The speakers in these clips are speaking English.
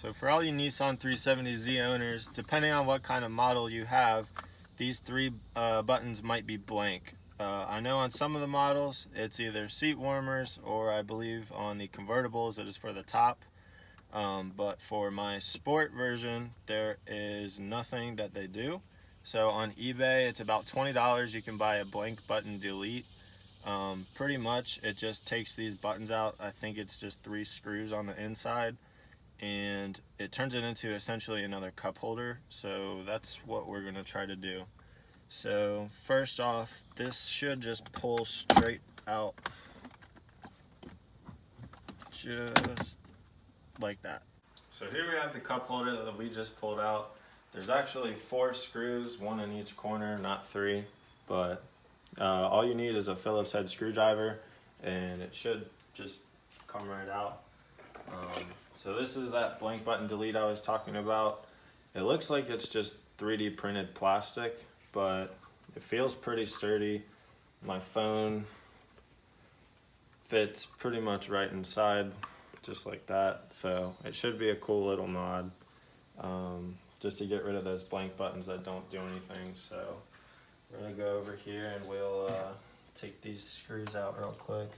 So for all you Nissan 370Z owners, depending on what kind of model you have, these three buttons might be blank. I know on some of the models it's either seat warmers, or I believe on the convertibles it is for the top. But for my sport version there is nothing that they do. So on eBay it's about $20. You can buy a blank button delete. Pretty much it just takes these buttons out. I think it's just 3 screws on the inside, and it turns it into essentially another cup holder. So that's what we're gonna try to do. So first off, this should just pull straight out, just like that. So here we have the cup holder that we just pulled out. There's actually 4 screws, 1 in each corner, not 3, but all you need is a Phillips head screwdriver and it should just come right out. So this is that blank button delete I was talking about. It looks like it's just 3D printed plastic, but it feels pretty sturdy. My phone fits pretty much right inside, just like that. So it should be a cool little mod, just to get rid of those blank buttons that don't do anything. So we're gonna go over here and we'll take these screws out real quick.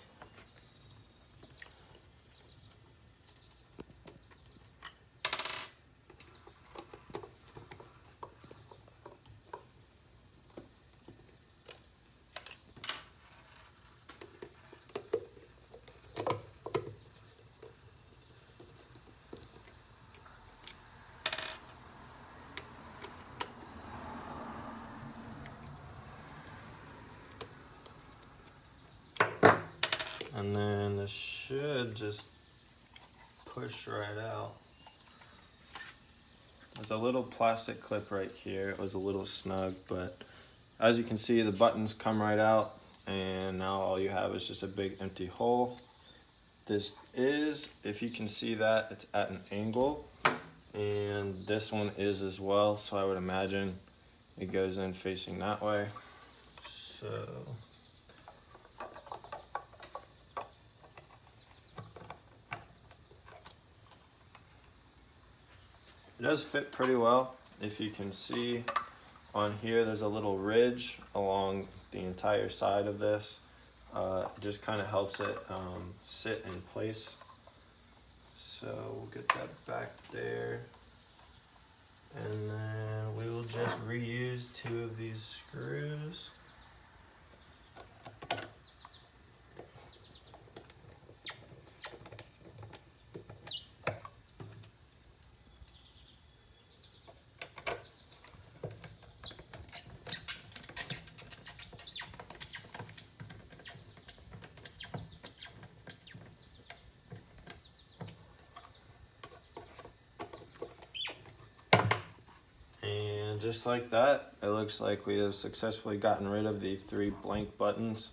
And then this should just push right out. There's a little plastic clip right here. It was a little snug, but as you can see, the buttons come right out, and now all you have is just a big empty hole. This is, if you can see that, it's at an angle, and this one is as well, so I would imagine it goes in facing that way. So it does fit pretty well. If you can see on here, there's a little ridge along the entire side of this. It just kind of helps it sit in place. So we'll get that back there. And then we will just reuse 2 of these screws. Just like that, it looks like we have successfully gotten rid of the 3 blank buttons,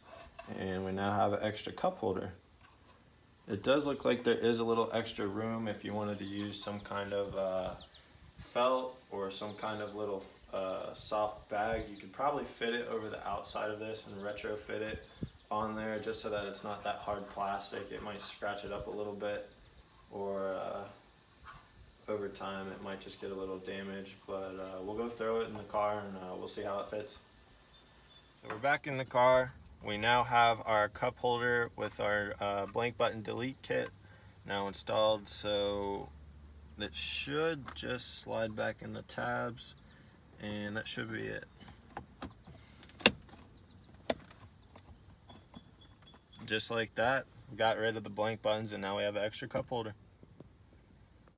and we now have an extra cup holder. It does look like there is a little extra room if you wanted to use some kind of felt or some kind of little soft bag. You could probably fit it over the outside of this and retrofit it on there, just so that it's not that hard plastic. It might scratch it up a little bit, or over time it might just get a little damaged, but we'll go throw it in the car and we'll see how it fits. So we're back in the car. We now have our cup holder with our blank button delete kit now installed, so it should just slide back in the tabs, and that should be it. Just like that, we got rid of the blank buttons, and now we have an extra cup holder.